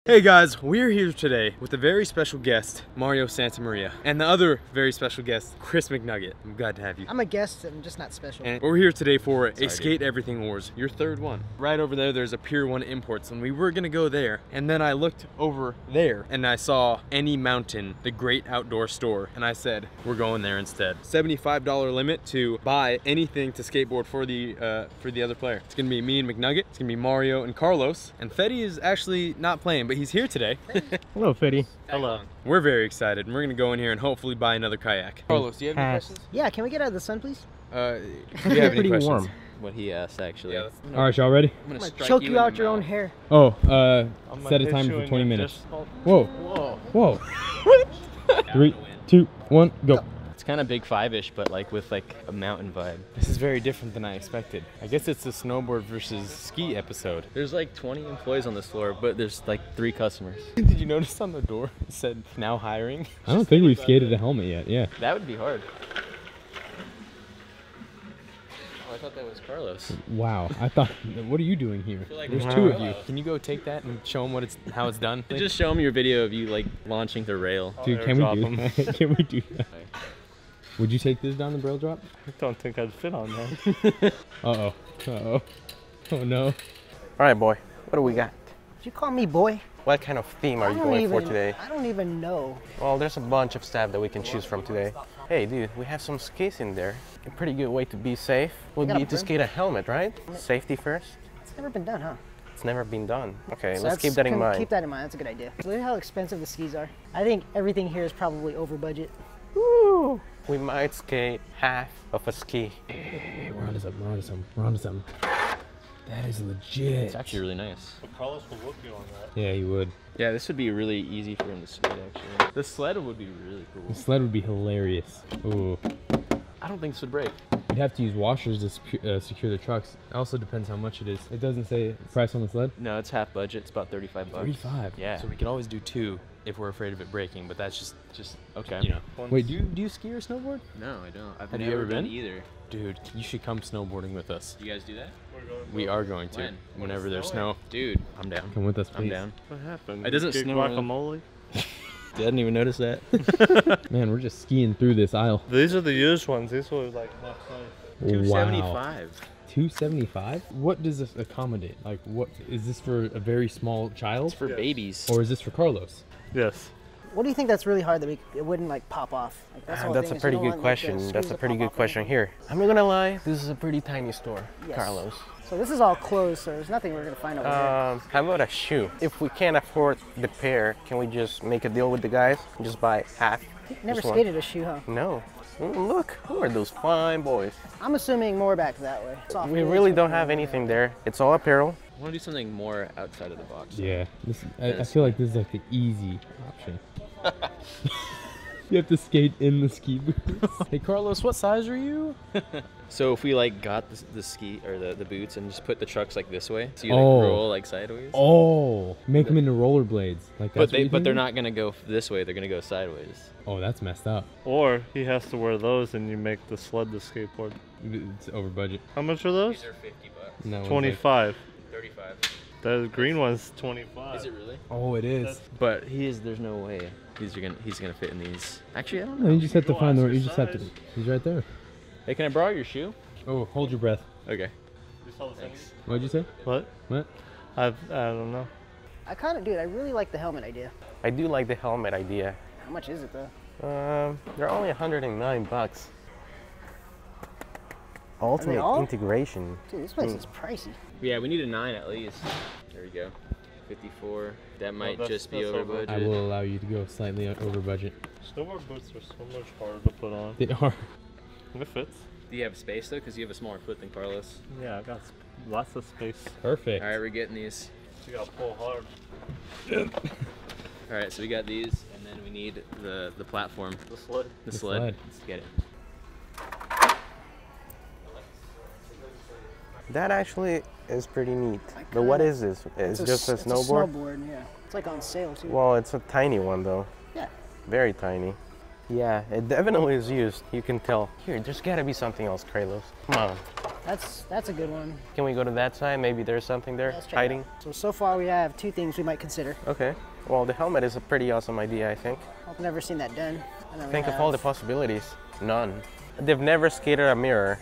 Hey guys, we're here today with a very special guest, Mario Santamaria, and the other very special guest, Chris McNugget. I'm glad to have you. I'm a guest, I'm just not special. And we're here today for a Skate Everything Wars, your third one. Right over there's a Pier 1 Imports, and we were gonna go there. And then I looked over there, and I saw Any Mountain, the great outdoor store. And I said, we're going there instead. $75 limit to buy anything to skateboard for the other player. It's gonna be me and McNugget, it's gonna be Mario and Carlos. And Fetty is actually not playing, but he's here today. Hello, Fetty. Hello. We're very excited, and we're gonna go in here and hopefully buy another kayak. Carlos, do you have any questions? Yeah, can we get out of the sun, please? Do you have any questions? Warm. What he asked, actually. Yeah, all right, y'all ready? I'm gonna choke you out your own hair. Oh, set a timer for 20 minutes. Whoa. Whoa. What? 3, 2, 1, go. It's kind of big five-ish, but like with like a mountain vibe. This is very different than I expected. I guess it's a snowboard versus ski episode. There's like 20 employees on this floor, but there's like 3 customers. Did you notice on the door it said now hiring? I don't think we've skated a helmet yet, yeah. That would be hard. Oh, I thought that was Carlos. Wow, I thought, what are you doing here? Like there's 2 of you. Can you go take that and show them how it's done? Just show them your video of you like launching the rail. Dude, can we do that? Can we do that? Would you take this down the Braille drop? I don't think I'd fit on that. Uh-oh. Uh-oh. Oh, no. All right, boy. What do we got? Did you call me boy? What kind of theme are you going for today? I don't even know. Well, there's a bunch of stuff that we can choose from today. Hey, dude, we have some skates in there. A pretty good way to be safe would be to skate a helmet, right? Safety first. It's never been done, huh? It's never been done. Okay, So let's keep that in mind. Keep that in mind. That's a good idea. Look at how expensive the skis are. I think everything here is probably over budget. Woo! We might skate half of a ski. Hey, we're onto something, we're onto something, we're onto something. That is legit. It's actually really nice. But Carlos will whoop you on that. Yeah, he would. Yeah, this would be really easy for him to skate, actually. The sled would be really cool. The sled would be hilarious. Ooh. I don't think this would break. You'd have to use washers to secure the trucks. It also depends how much it is. It doesn't say price on the sled? No, it's half budget. It's about 35 bucks. 35? Yeah. So we could always do 2 if we're afraid of it breaking, but that's just okay. You know. Wait, do you ski or snowboard? No, I don't. I've Have you never ever been? either. Dude, you should come snowboarding with us. You guys do that? We are going to. When? Whenever there's snow. Dude, I'm down. Come with us, please. I'm down. What happened? It doesn't Big snow. guacamole? Didn't even notice that. Man, we're just skiing through this aisle. These are the used ones. These were like half price. Wow. $275? What does this accommodate? Like, what is this for a very small child? It's for babies. Or is this for Carlos? Yes. What do you think that's really hard that it wouldn't like pop off? Like, That's a pretty good question. That's a pretty good question here. I'm not gonna lie, this is a pretty tiny store, Yes. Carlos. So this is all closed, so there's nothing we're gonna find over here. How about a shoe? If we can't afford the pair, can we just make a deal with the guys and just buy half? Never Just one? skated a shoe, huh? No. Look, who are those fine boys? I'm assuming more back that way. We really don't have anything there. It's all apparel. I want to do something more outside of the box. Yeah. I feel like this is like the easy option. You have to skate in the ski boots. Hey Carlos, what size are you? So if we like got the ski or the boots and just put the trucks like this way, so you like roll like sideways. Oh, make them into rollerblades. Like But they're not gonna go this way. They're gonna go sideways. Oh, that's messed up. Or he has to wear those and you make the sled the skateboard. It's over budget. How much are those? These are 50 bucks. No, 25. 35. The green one's 25. Is it really? Oh, it is. But there's no way he's gonna fit in these. Actually, I don't know. No, you just have to find the. You just have to. He's right there. Hey, can I borrow your shoe? Oh, hold your breath. Okay. Thanks. What'd you say? What? What? I don't know. I really like the helmet idea. I do like the helmet idea. How much is it though? They're only 109 bucks. Ultimate all? integration. Dude, this place is pricey. Yeah, we need a 9 at least. There we go. 54. That might just be over budget. I will allow you to go slightly over budget. Snowboard boots are so much harder to put on. They are. It fits. Do you have space though? Because you have a smaller foot than Carlos. Yeah, I got lots of space. Perfect. All right, we're getting these. You gotta pull hard. All right, so we got these, and then we need the platform. The sled. The sled. Let's get it. That actually is pretty neat. But what is this? It's just a snowboard? It's a snowboard, yeah. It's like on sale too. Well, it's a tiny one though. Yeah. Very tiny. Yeah, it definitely is used. You can tell. Here, there's gotta be something else, Carlos. Come on. That's a good one. Can we go to that side? Maybe there's something there Let's check it hiding. out. So far we have 2 things we might consider. Okay. Well, the helmet is a pretty awesome idea, I think. I've never seen that done. Think of all the possibilities. None. They've never skated a mirror.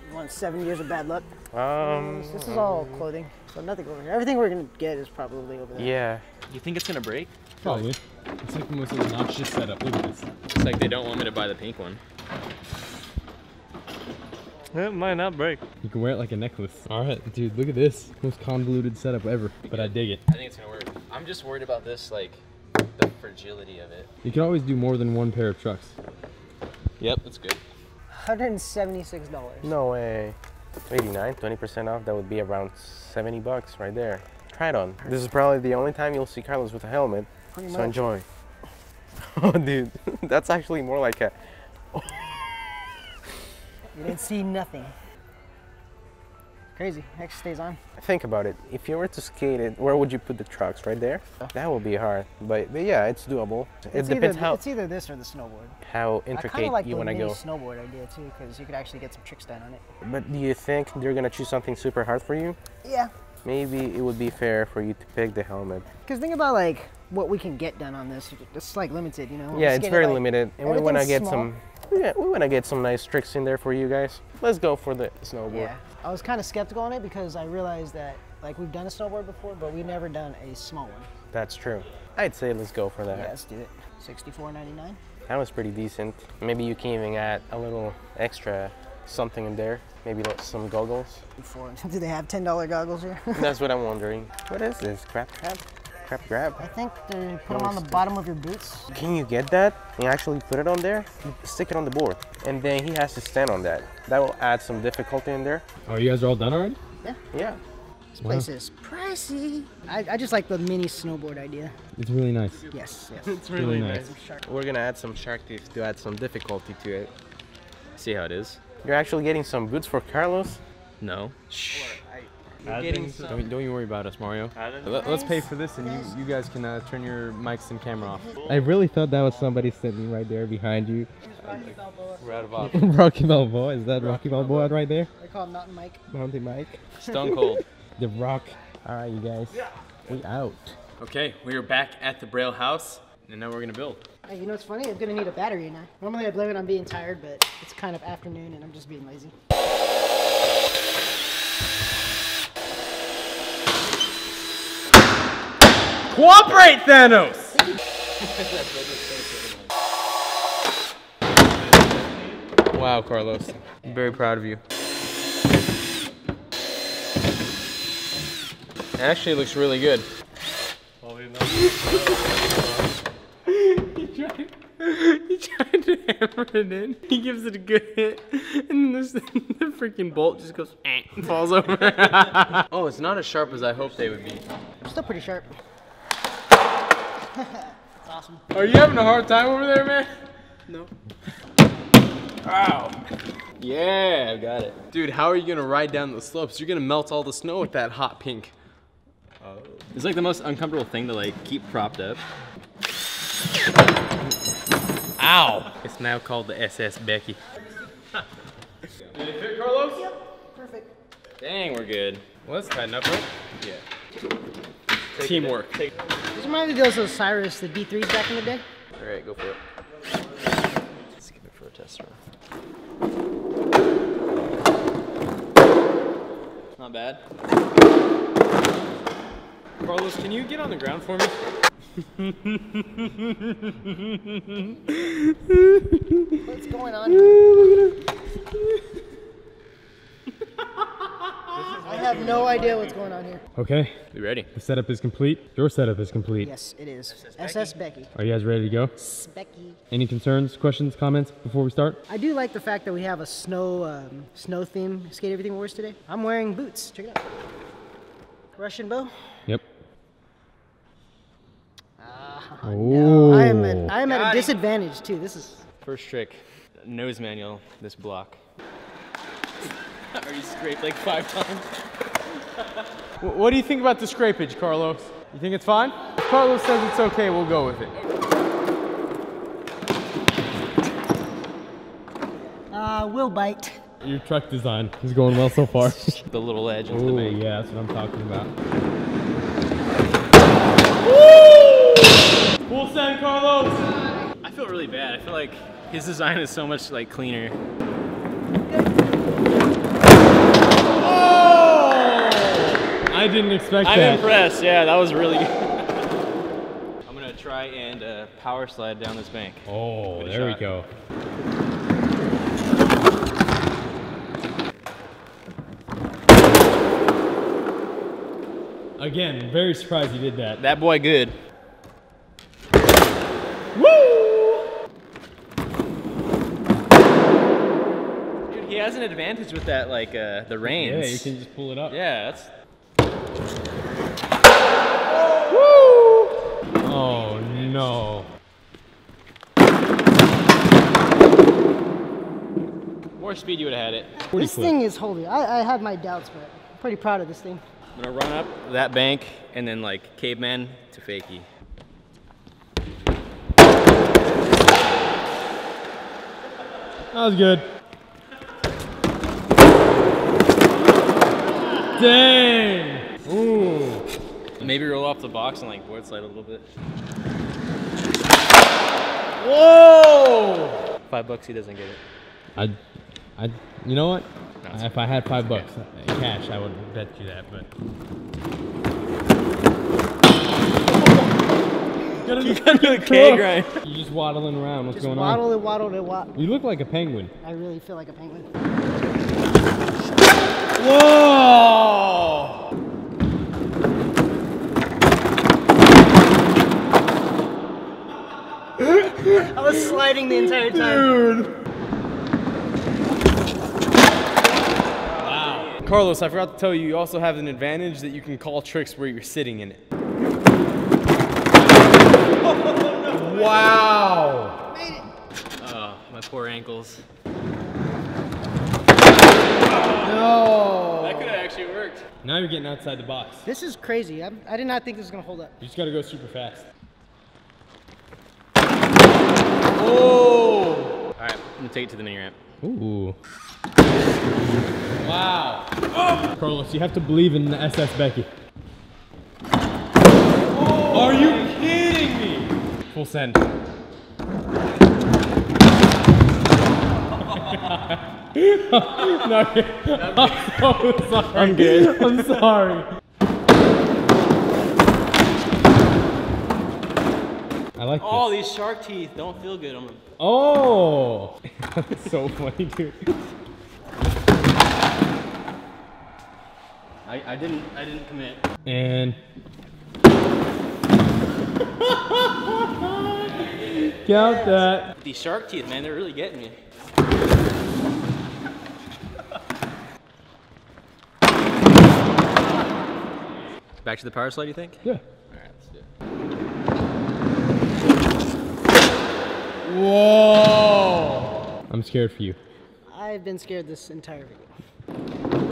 You want 7 years of bad luck? This is all clothing, so nothing over here. Everything we're gonna get is probably over there. Yeah. You think it's gonna break? Probably. It's like the most obnoxious setup. Look at this. It's like they don't want me to buy the pink one. It might not break. You can wear it like a necklace. All right, dude, look at this. Most convoluted setup ever, but I dig it. I think it's gonna work. I'm just worried about this, like, the fragility of it. You can always do more than one pair of trucks. Yep, that's good. $176. No way. 89, 20% off. That would be around 70 bucks right there. Try it on. This is probably the only time you'll see Carlos with a helmet. Pretty So much. enjoy. Oh, dude, that's actually more like a. You didn't see nothing. Crazy. Next stays on. Think about it. If you were to skate it, where would you put the trucks? Right there? That would be hard. But yeah, it's doable. It depends It's either this or the snowboard. how I kind intricate of like you the want to mini go. snowboard idea too, because you could actually get some tricks done on it. But do you think they're gonna choose something super hard for you? Yeah. Maybe it would be fair for you to pick the helmet. Because think about like what we can get done on this. It's like limited, you know. Yeah, it's very like, limited, and we want to everything's get small. we want to get some nice tricks in there for you guys. Let's go for the snowboard. Yeah. I was kind of skeptical on it because I realized that like we've done a snowboard before, but we've never done a small one. That's true. I'd say let's go for that. Yeah, let's do it. $64.99. That was pretty decent. Maybe you can even add a little extra something in there. Maybe like some goggles. Do they have $10 goggles here? That's what I'm wondering. What is this? Crab crab? Crab grab? I think they put them on the bottom of your boots. Can you get that and actually put it on there? Stick it on the board. And then he has to stand on that. That will add some difficulty in there. Oh, you guys are all done already? Yeah. This place is pricey. I just like the mini snowboard idea. It's really nice. Yes, yes. It's really nice. We're gonna add some shark teeth to add some difficulty to it. See how it is? You're actually getting some boots for Carlos? No. Shh. Don't you worry about us, Mario. Let's pay for this, and you guys can turn your mics and camera off. I really thought that was somebody sitting right there behind you. We're out of off. Rocky Balboa. Is that Rocky Balboa right there? They call him Mountain Mike. Mountain Mike. Stone cold. The Rock. All right, you guys. We out. Okay, we are back at the Braille house, and now we're gonna build. Hey, you know what's funny? I'm gonna need a battery now. Normally I blame it on being tired, but it's kind of afternoon and I'm just being lazy. Cooperate, Thanos! Wow, Carlos. I'm very proud of you. It actually looks really good. He tried to hammer it in. He gives it a good hit, and the freaking bolt just goes and falls over. Oh, it's not as sharp as I hoped they would be. Still pretty sharp. That's awesome. Are you having a hard time over there, man? No. Ow. Yeah, I got it. Dude, how are you gonna ride down the slopes? You're gonna melt all the snow with that hot pink. It's like the most uncomfortable thing to like keep propped up. Ow! It's now called the SS Becky. Did it fit, Carlos? Yep, perfect. Dang, we're good. Well, that's tight enough, right? Yeah. Teamwork. This reminds me of those Cyrus, the D3s back in the day. All right, go for it. Let's give it for a test run. Not bad. Carlos, can you get on the ground for me? What's going on here? I have no idea what's going on here. Okay, We ready? the setup is complete. Your setup is complete. Yes, it is. SS Becky. Are you guys ready to go? Becky. Any concerns, questions, comments before we start? I do like the fact that we have a snow theme skate everything wears today. I'm wearing boots. Check it out. Russian bow. Yep. No, I am at a disadvantage too. This is. First trick, nose manual, this block. Already scraped like 5 times. What do you think about the scrapage, Carlos? You think it's fine? If Carlos says it's okay, we'll go with it. Will bite. Your truck design is going well so far. The little edge into the Oh bank. yeah, that's what I'm talking about. Full send, Carlos. I feel really bad. I feel like his design is so much like cleaner. I didn't expect I'm that. impressed. Yeah, that was really good. I'm gonna try and power slide down this bank. Oh, Good there we shot. go. Again, very surprised you did that. That boy good. Woo! Dude, he has an advantage with that, like the reins. Yeah, you can just pull it up. Yeah, that's. Oh no. More speed, you would have had it. This thing is holy. I have my doubts, but I'm pretty proud of this thing. I'm gonna run up that bank and then like caveman to fakie. That was good. Dang! Ooh. Maybe roll off the box and like board slide a little bit. Whoa! $5 he doesn't get it. You know what? No, it's If I had $5 cash, I would bet you that, but. You got the K grind. You're just waddling around. What's Just going waddle on? and waddle and waddle. You look like a penguin. I really feel like a penguin. Whoa! I was sliding the entire time. Dude! Wow. Carlos, I forgot to tell you, you also have an advantage that you can call tricks where you're sitting in it. Wow! Oh, my poor ankles. No! That could have actually worked. Now you're getting outside the box. This is crazy. I did not think this was gonna hold up. You just gotta go super fast. Oh! All right, I'm gonna take it to the mini ramp. Ooh. Wow. Oh. Carlos, you have to believe in the SS Becky. Oh. Are you kidding me? Full send. No, I'm so sorry. I'm good. I'm sorry. I like Oh, this. these shark teeth don't feel good. Oh! That's so funny, dude. I didn't commit. And count that. These shark teeth, man, they're really getting me. Back to the power slide, you think? Yeah. All right, let's do it. Whoa! I'm scared for you. I've been scared this entire video.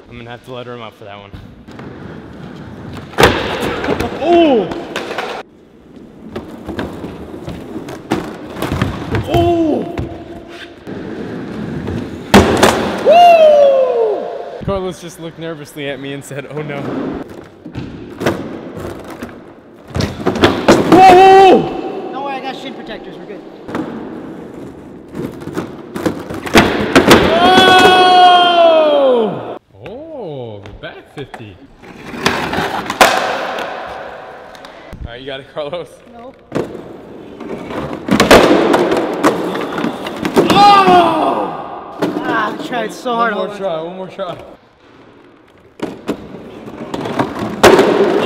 I'm gonna have to let her up for that one. Oh! Oh! Woo! Carlos just looked nervously at me and said, oh no. Whoa! Don't worry, I got shin protectors. We're good. Oh! Oh, back 50. All right, you got it, Carlos. No. Ah, I tried so hard. One Hold more on. try, one more try.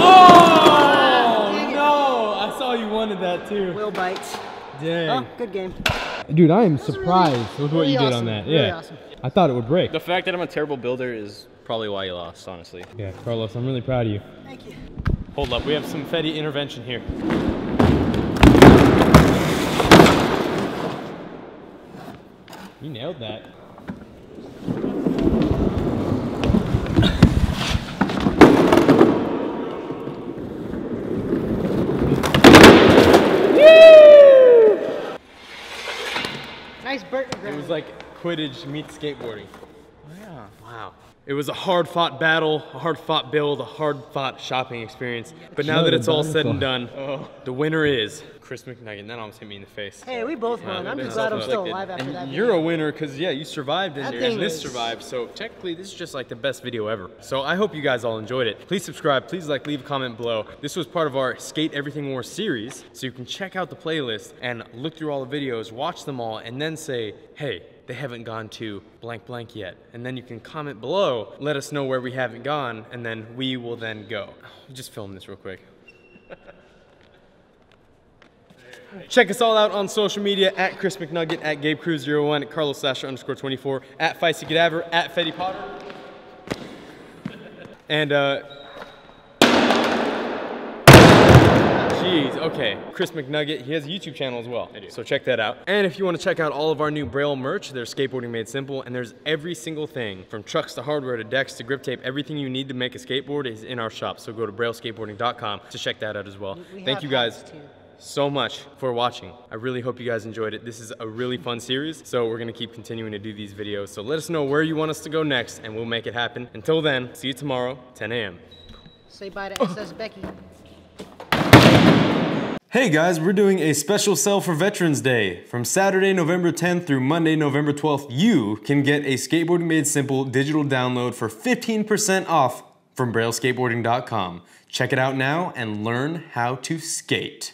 Oh! Dang it. No! I saw you wanted that too. Will bites. Dang. Oh, good game. Dude, I am was really- surprised with what really you did awesome, on that. really Yeah. awesome. I thought it would break. The fact that I'm a terrible builder is probably why you lost, honestly. Yeah, Carlos, I'm really proud of you. Thank you. Hold up, we have some Fetty intervention here. You nailed that. Woo! Quidditch meets skateboarding. Oh, yeah. Wow. It was a hard-fought battle, a hard-fought build, a hard-fought shopping experience. But now that it's all said and done, the winner is Chris McNugget. That almost hit me in the face. Hey, we both won. I'm just glad I'm still alive after that. You're a winner because, yeah, you survived and this is- survived. So technically, this is just like the best video ever. So I hope you guys all enjoyed it. Please subscribe. Please like, leave a comment below. This was part of our Skate Everything Wars series. So you can check out the playlist and look through all the videos, watch them all, and then say, hey, they haven't gone to blank blank yet. And then you can comment below, let us know where we haven't gone, and then we will then go. I'll just film this real quick. Check us all out on social media at Chris McNugget, at GabeCrew01, at Carlos__24, at Feisty Cadaver, at Fetty Potter. And jeez, okay. Chris McNugget, he has a YouTube channel as well. So check that out. And if you want to check out all of our new Braille merch, there's Skateboarding Made Simple, and there's every single thing from trucks to hardware to decks to grip tape. Everything you need to make a skateboard is in our shop. So go to brailleskateboarding.com to check that out as well. Thank you guys so much for watching. I really hope you guys enjoyed it. This is a really fun series, so we're gonna keep continuing to do these videos. So let us know where you want us to go next, and we'll make it happen. Until then, see you tomorrow, 10 a.m. Say bye to SS Becky. Hey guys, we're doing a special sale for Veterans Day. From Saturday, November 10th through Monday, November 12th, you can get a Skateboarding Made Simple digital download for 15% off from brailleskateboarding.com. Check it out now and learn how to skate.